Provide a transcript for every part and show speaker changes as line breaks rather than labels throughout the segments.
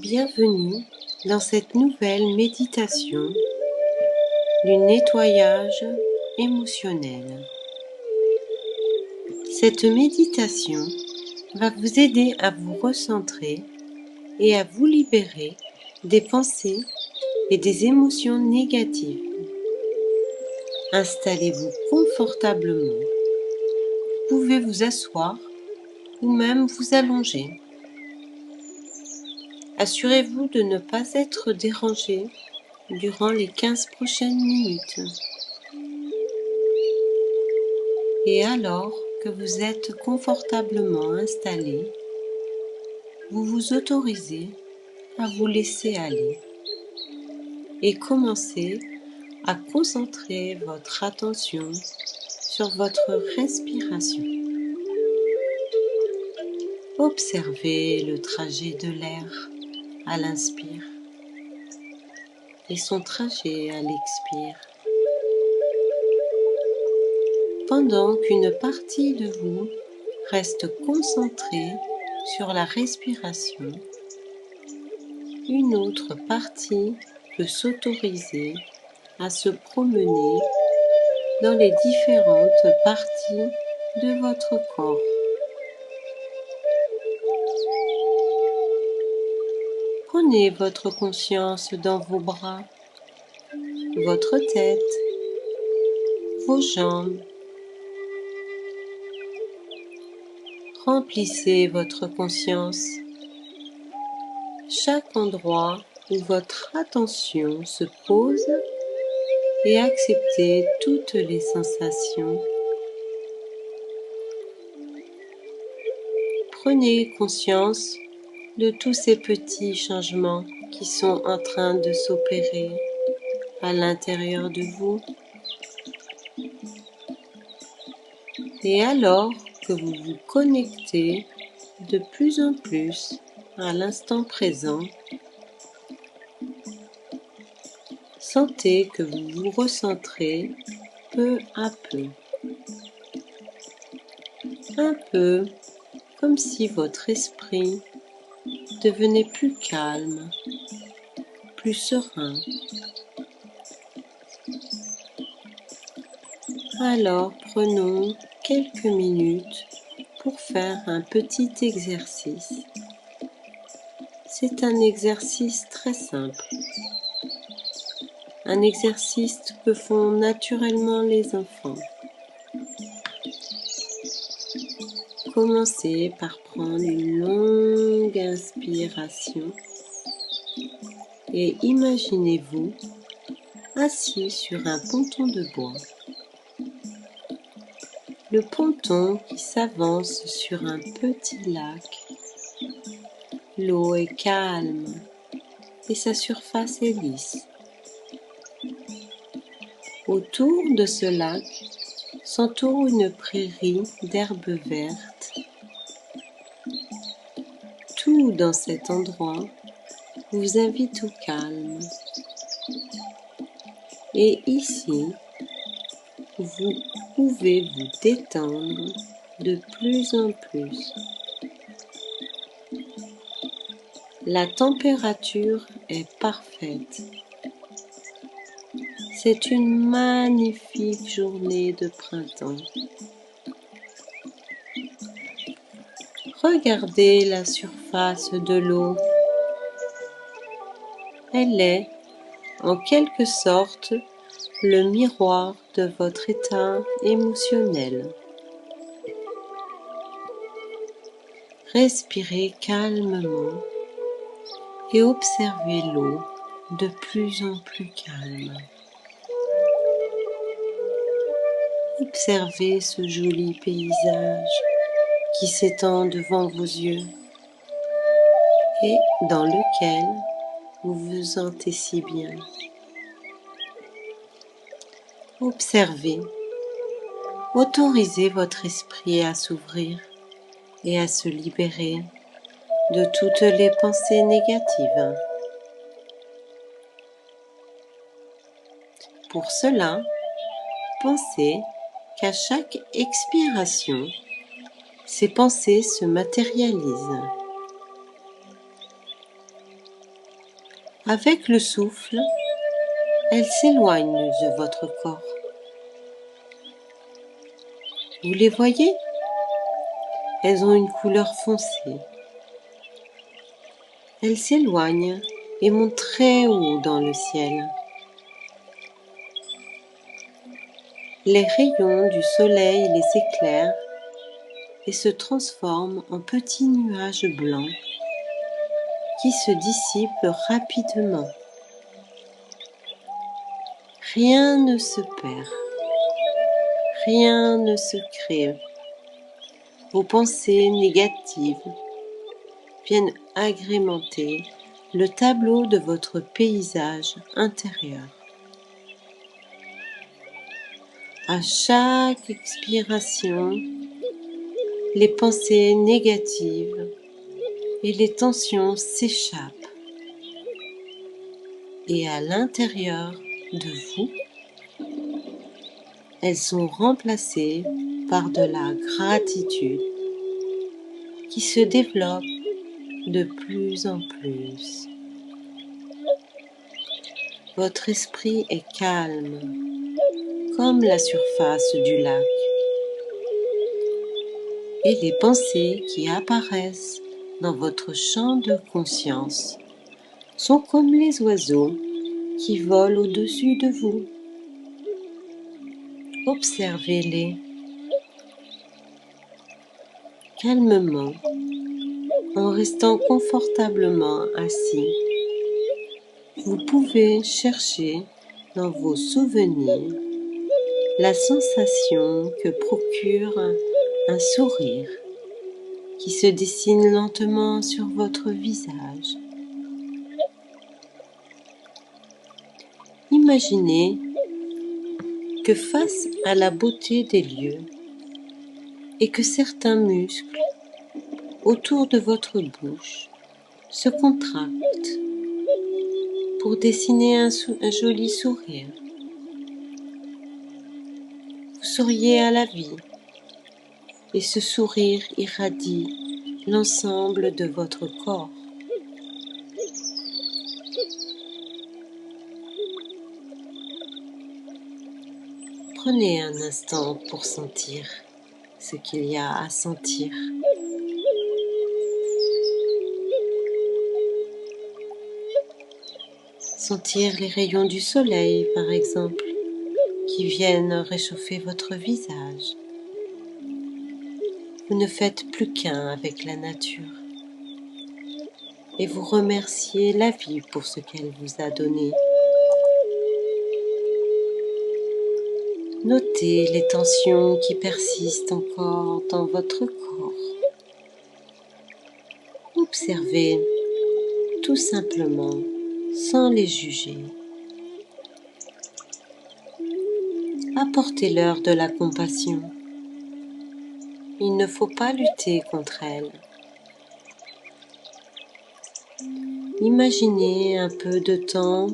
Bienvenue dans cette nouvelle méditation du nettoyage émotionnel. Cette méditation va vous aider à vous recentrer et à vous libérer des pensées et des émotions négatives. Installez-vous confortablement. Vous pouvez vous asseoir ou même vous allonger. Assurez-vous de ne pas être dérangé durant les 15 prochaines minutes. Et alors que vous êtes confortablement installé, vous vous autorisez à vous laisser aller et commencez à concentrer votre attention sur votre respiration. Observez le trajet de l'air à l'inspire et son trajet à l'expire. Pendant qu'une partie de vous reste concentrée sur la respiration, une autre partie peut s'autoriser à se promener dans les différentes parties de votre corps. Prenez votre conscience dans vos bras, votre tête, vos jambes. Remplissez votre conscience chaque endroit où votre attention se pose et acceptez toutes les sensations. Prenez conscience de tous ces petits changements qui sont en train de s'opérer à l'intérieur de vous. Et alors que vous vous connectez de plus en plus à l'instant présent, sentez que vous vous recentrez peu à peu. Un peu comme si votre esprit devenait plus calme, plus serein. Alors prenons quelques minutes pour faire un petit exercice. C'est un exercice très simple. Un exercice que font naturellement les enfants. Commencez par prendre une longue inspiration et imaginez-vous assis sur un ponton de bois. Le ponton qui s'avance sur un petit lac. L'eau est calme et sa surface est lisse. Autour de ce lac s'entoure une prairie d'herbes vertes. Tout dans cet endroit vous invite au calme. Et ici, vous pouvez vous détendre de plus en plus. La température est parfaite. C'est une magnifique journée de printemps. Regardez la surface de l'eau. Elle est, en quelque sorte, le miroir de votre état émotionnel. Respirez calmement et observez l'eau de plus en plus calme. Observez ce joli paysage qui s'étend devant vos yeux et dans lequel vous vous sentez si bien. Observez, autorisez votre esprit à s'ouvrir et à se libérer de toutes les pensées négatives. Pour cela, pensez qu'à chaque expiration, ces pensées se matérialisent. Avec le souffle, elles s'éloignent de votre corps. Vous les voyez? Elles ont une couleur foncée. Elles s'éloignent et montent très haut dans le ciel. Les rayons du soleil les éclairent et se transforment en petits nuages blancs qui se dissipent rapidement. Rien ne se perd, rien ne se crée. Vos pensées négatives viennent agrémenter le tableau de votre paysage intérieur. À chaque expiration, les pensées négatives et les tensions s'échappent. Et à l'intérieur de vous, elles sont remplacées par de la gratitude qui se développe de plus en plus. Votre esprit est calme, comme la surface du lac. Et les pensées qui apparaissent dans votre champ de conscience sont comme les oiseaux qui volent au-dessus de vous. Observez-les calmement en restant confortablement assis. Vous pouvez chercher dans vos souvenirs la sensation que procure un sourire qui se dessine lentement sur votre visage. Imaginez que face à la beauté des lieux et que certains muscles autour de votre bouche se contractent pour dessiner un joli sourire. Vous souriez à la vie et ce sourire irradie l'ensemble de votre corps. Prenez un instant pour sentir ce qu'il y a à sentir. Sentir les rayons du soleil, par exemple, qui viennent réchauffer votre visage. Vous ne faites plus qu'un avec la nature et vous remerciez la vie pour ce qu'elle vous a donné. Notez les tensions qui persistent encore dans votre corps. Observez tout simplement sans les juger. Apportez-leur de la compassion. Il ne faut pas lutter contre elles. Imaginez un peu de temps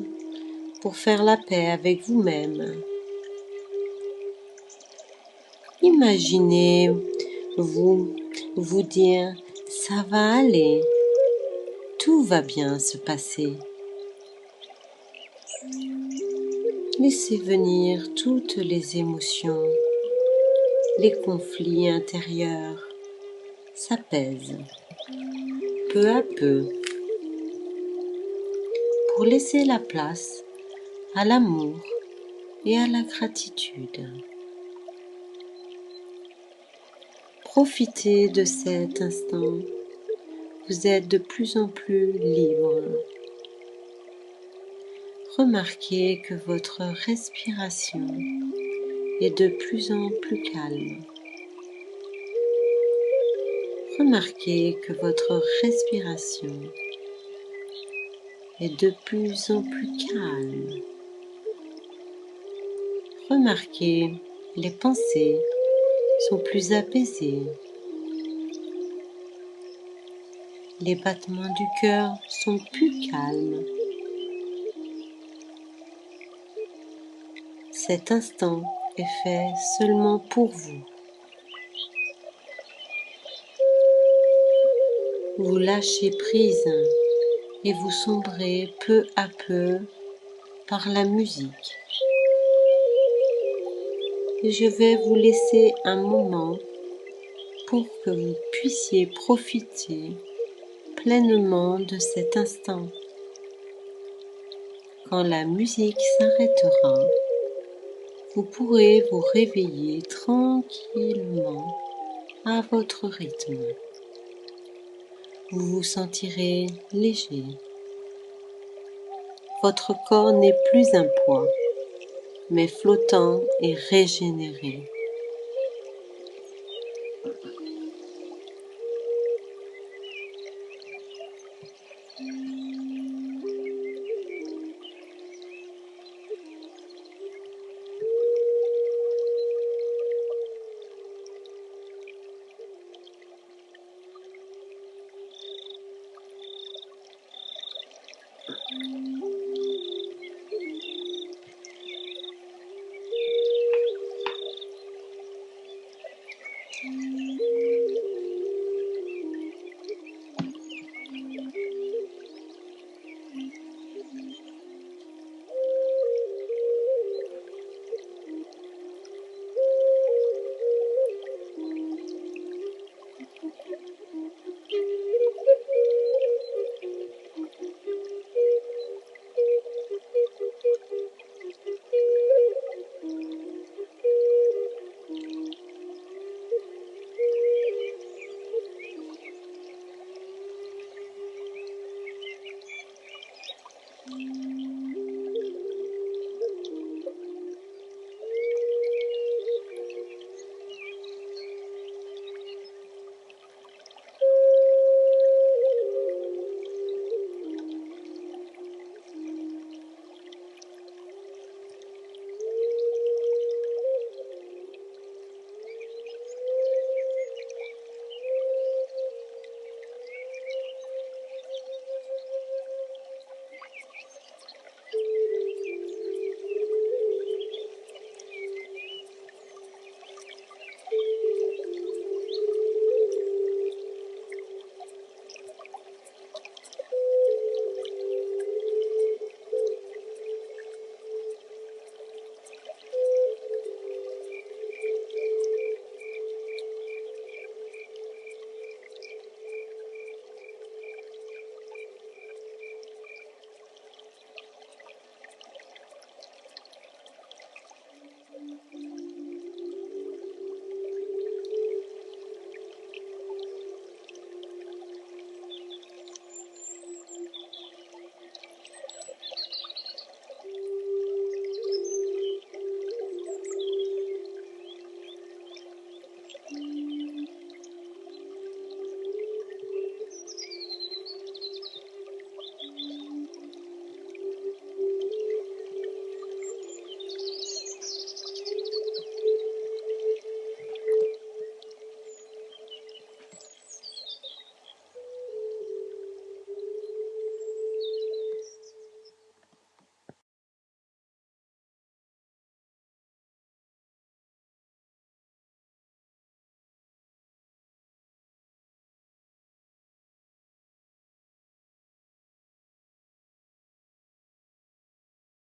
pour faire la paix avec vous-même. Imaginez vous dire « ça va aller, tout va bien se passer ». Laissez venir toutes les émotions, les conflits intérieurs s'apaisent peu à peu pour laisser la place à l'amour et à la gratitude. Profitez de cet instant, vous êtes de plus en plus libre. Remarquez que votre respiration est de plus en plus calme. Remarquez que votre respiration est de plus en plus calme. Remarquez les pensées sont plus apaisées. Les battements du cœur sont plus calmes. Cet instant est fait seulement pour vous. Vous lâchez prise et vous sombrez peu à peu par la musique. Et je vais vous laisser un moment pour que vous puissiez profiter pleinement de cet instant. Quand la musique s'arrêtera, vous pourrez vous réveiller tranquillement à votre rythme. Vous vous sentirez léger. Votre corps n'est plus un poids, mais flottant et régénéré.